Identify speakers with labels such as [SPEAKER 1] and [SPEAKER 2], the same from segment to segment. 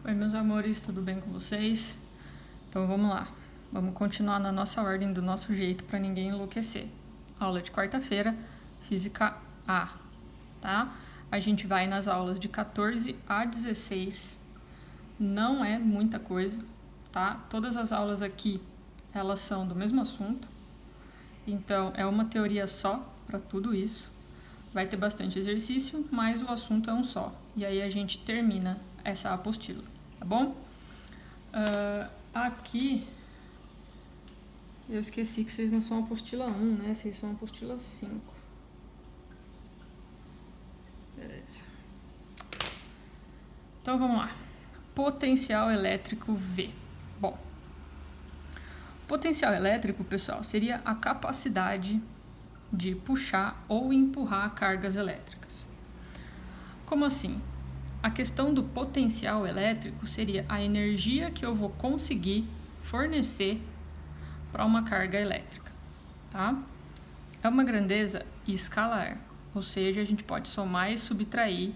[SPEAKER 1] Oi, meus amores, tudo bem com vocês? Então vamos lá, vamos continuar na nossa ordem, do nosso jeito, para ninguém enlouquecer. Aula de quarta-feira, Física A, tá? A gente vai nas aulas de 14 a 16, não é muita coisa, tá? Todas as aulas aqui, elas são do mesmo assunto, então é uma teoria só para tudo isso. Vai ter bastante exercício, mas o assunto é um só. E aí a gente termina essa apostila, tá bom? Aqui, eu esqueci que vocês não são apostila 1, né? Vocês são apostila 5. Beleza. Então vamos lá. Potencial elétrico V. Bom, potencial elétrico, pessoal, seria a capacidade de puxar ou empurrar cargas elétricas. Como assim? A questão do potencial elétrico seria a energia que eu vou conseguir fornecer para uma carga elétrica, tá? É uma grandeza escalar, ou seja, a gente pode somar e subtrair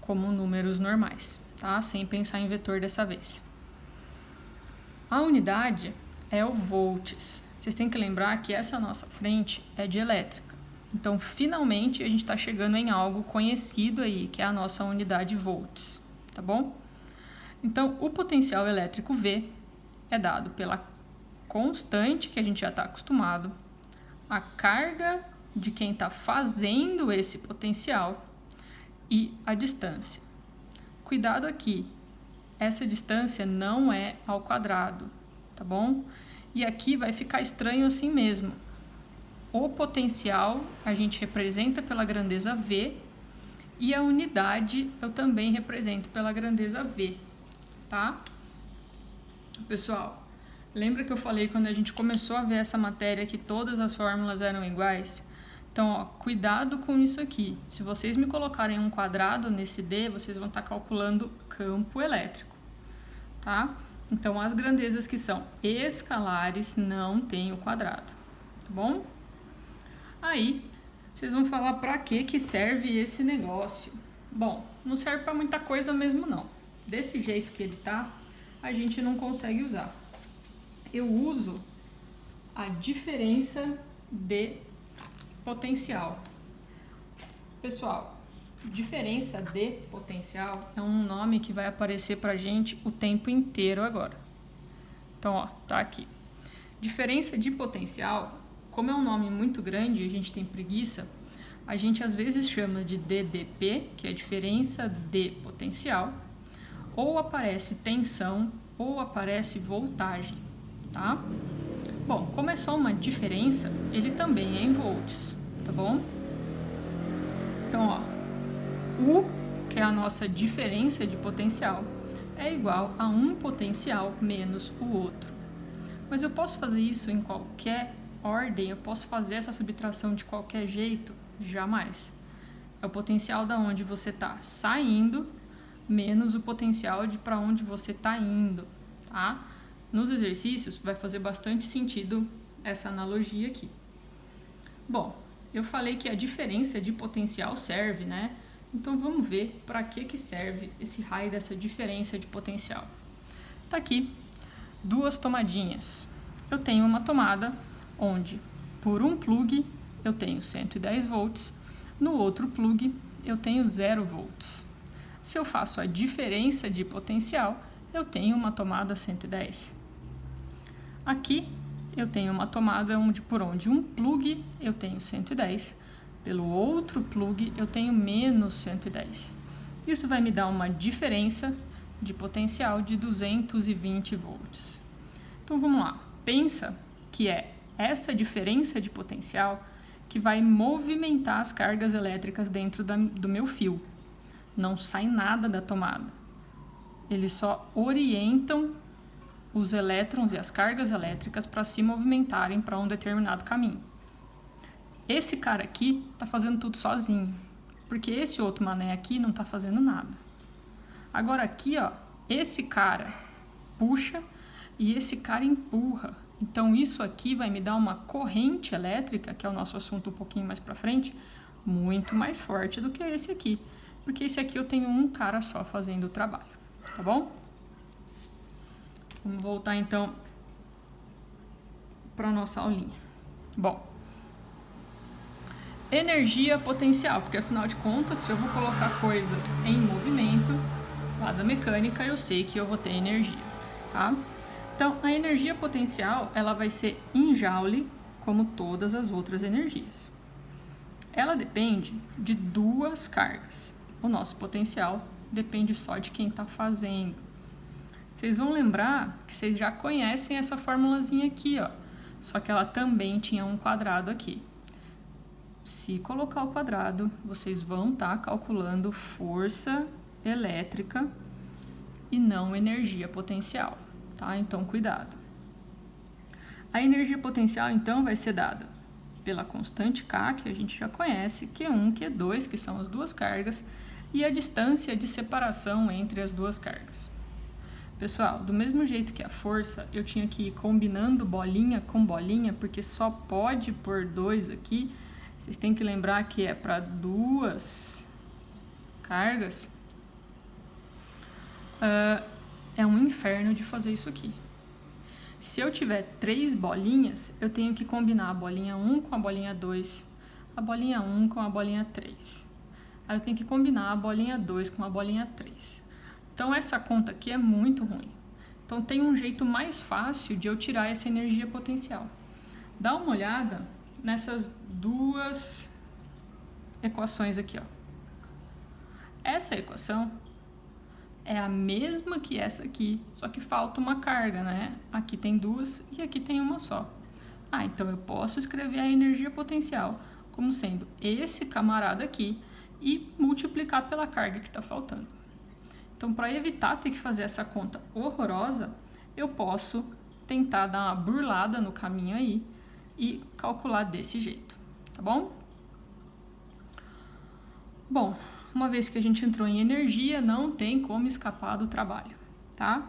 [SPEAKER 1] como números normais, tá? Sem pensar em vetor dessa vez. A unidade é o volts. Vocês têm que lembrar que essa nossa frente é de elétrica. Então, finalmente, a gente está chegando em algo conhecido aí, que é a nossa unidade volts, tá bom? Então, o potencial elétrico V é dado pela constante, que a gente já está acostumado, a carga de quem está fazendo esse potencial e a distância. Cuidado aqui, essa distância não é ao quadrado, tá bom? E aqui vai ficar estranho assim mesmo. O potencial a gente representa pela grandeza V e a unidade eu também represento pela grandeza V, tá? Pessoal, lembra que eu falei quando a gente começou a ver essa matéria que todas as fórmulas eram iguais? Então, ó, cuidado com isso aqui. Se vocês me colocarem um quadrado nesse D, vocês vão estar calculando campo elétrico, tá? Então, as grandezas que são escalares não têm o quadrado, tá bom? Aí, vocês vão falar para que serve esse negócio. Bom, não serve para muita coisa mesmo não. Desse jeito que ele tá, a gente não consegue usar. Eu uso a diferença de potencial. Pessoal, diferença de potencial é um nome que vai aparecer pra gente o tempo inteiro agora. Então, ó, tá aqui. Diferença de potencial, como é um nome muito grande e a gente tem preguiça, a gente às vezes chama de DDP, que é diferença de potencial, ou aparece tensão, ou aparece voltagem, tá? Bom, como é só uma diferença, ele também é em volts, tá bom? Então, ó, U, que é a nossa diferença de potencial, é igual a um potencial menos o outro. Mas eu posso fazer isso em qualquer ordem? Eu posso fazer essa subtração de qualquer jeito? Jamais. É o potencial da onde você está saindo menos o potencial de para onde você está indo, tá? Nos exercícios vai fazer bastante sentido essa analogia aqui. Bom, eu falei que a diferença de potencial serve, né? Então vamos ver para que serve esse raio dessa diferença de potencial. Tá aqui, duas tomadinhas. Eu tenho uma tomada onde por um plug eu tenho 110 volts, no outro plug eu tenho 0 volts. Se eu faço a diferença de potencial, eu tenho uma tomada 110. Aqui eu tenho uma tomada por onde um plug eu tenho 110, pelo outro plug eu tenho menos 110. Isso vai me dar uma diferença de potencial de 220 volts. Então vamos lá, pensa que é essa diferença de potencial que vai movimentar as cargas elétricas dentro do meu fio. Não sai nada da tomada. Eles só orientam os elétrons e as cargas elétricas para se movimentarem para um determinado caminho. Esse cara aqui está fazendo tudo sozinho, porque esse outro mané aqui não está fazendo nada. Agora aqui, ó, esse cara puxa e esse cara empurra. Então isso aqui vai me dar uma corrente elétrica, que é o nosso assunto um pouquinho mais para frente, muito mais forte do que esse aqui, porque esse aqui eu tenho um cara só fazendo o trabalho, tá bom? Vamos voltar então para nossa aulinha. Bom, energia potencial, porque afinal de contas, se eu vou colocar coisas em movimento, lá da mecânica, eu sei que eu vou ter energia, tá? Então, a energia potencial, ela vai ser em joule, como todas as outras energias. Ela depende de duas cargas. O nosso potencial depende só de quem está fazendo. Vocês vão lembrar que vocês já conhecem essa formulazinha aqui, ó. Só que ela também tinha um quadrado aqui. Se colocar o quadrado, vocês vão estar calculando força elétrica e não energia potencial, tá? Então, cuidado. A energia potencial, então, vai ser dada pela constante K, que a gente já conhece, Q1, Q2, que são as duas cargas, e a distância de separação entre as duas cargas. Pessoal, do mesmo jeito que a força, eu tinha que ir combinando bolinha com bolinha, porque só pode pôr 2 aqui. Vocês têm que lembrar que é para duas cargas. É um inferno de fazer isso aqui. Se eu tiver 3 bolinhas, eu tenho que combinar a bolinha 1 com a bolinha 2, a bolinha 1 com a bolinha 3. Aí eu tenho que combinar a bolinha 2 com a bolinha 3. Então, essa conta aqui é muito ruim. Então, tem um jeito mais fácil de eu tirar essa energia potencial. Dá uma olhada nessas duas equações aqui, ó. Essa equação é a mesma que essa aqui, só que falta uma carga, né? Aqui tem duas e aqui tem uma só. Então eu posso escrever a energia potencial como sendo esse camarada aqui e multiplicar pela carga que está faltando. Então, para evitar ter que fazer essa conta horrorosa, eu posso tentar dar uma burlada no caminho aí e calcular desse jeito, tá bom? Bom, uma vez que a gente entrou em energia, não tem como escapar do trabalho, tá?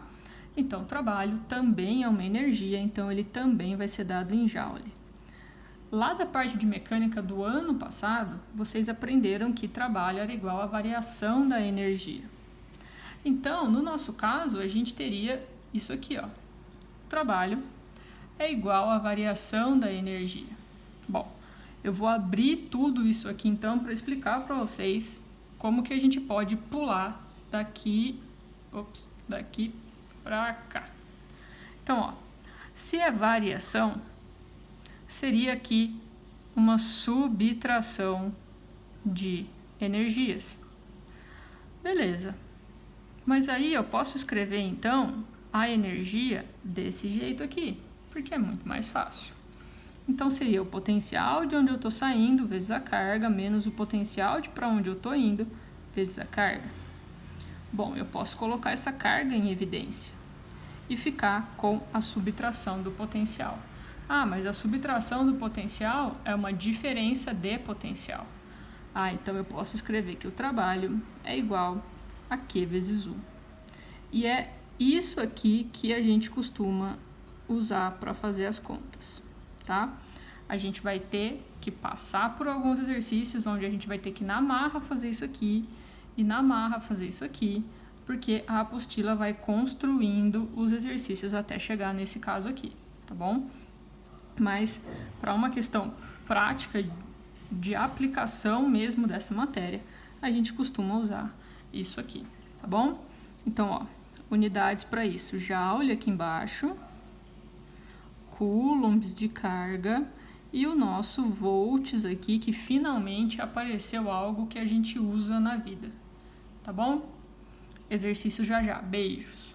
[SPEAKER 1] Então, o trabalho também é uma energia, então ele também vai ser dado em joule. Lá da parte de mecânica do ano passado, vocês aprenderam que trabalho era igual à variação da energia. Então, no nosso caso, a gente teria isso aqui, ó. O trabalho é igual à variação da energia. Bom, eu vou abrir tudo isso aqui, então, para explicar para vocês como que a gente pode pular daqui para cá. Então, ó, se é variação, seria aqui uma subtração de energias. Beleza. Mas aí eu posso escrever, então, a energia desse jeito aqui, porque é muito mais fácil. Então, seria o potencial de onde eu estou saindo vezes a carga, menos o potencial de para onde eu estou indo, vezes a carga. Bom, eu posso colocar essa carga em evidência e ficar com a subtração do potencial. Mas a subtração do potencial é uma diferença de potencial. Então eu posso escrever que o trabalho é igual a Q vezes U. E é isso aqui que a gente costuma usar para fazer as contas, tá? A gente vai ter que passar por alguns exercícios onde a gente vai ter que na marra fazer isso aqui e na marra fazer isso aqui, porque a apostila vai construindo os exercícios até chegar nesse caso aqui, tá bom? Mas para uma questão prática de aplicação mesmo dessa matéria, a gente costuma usar isso aqui, tá bom? Então, ó, unidades para isso, joule aqui embaixo, coulombs de carga e o nosso volts aqui, que finalmente apareceu algo que a gente usa na vida, tá bom? Exercício já já, beijos!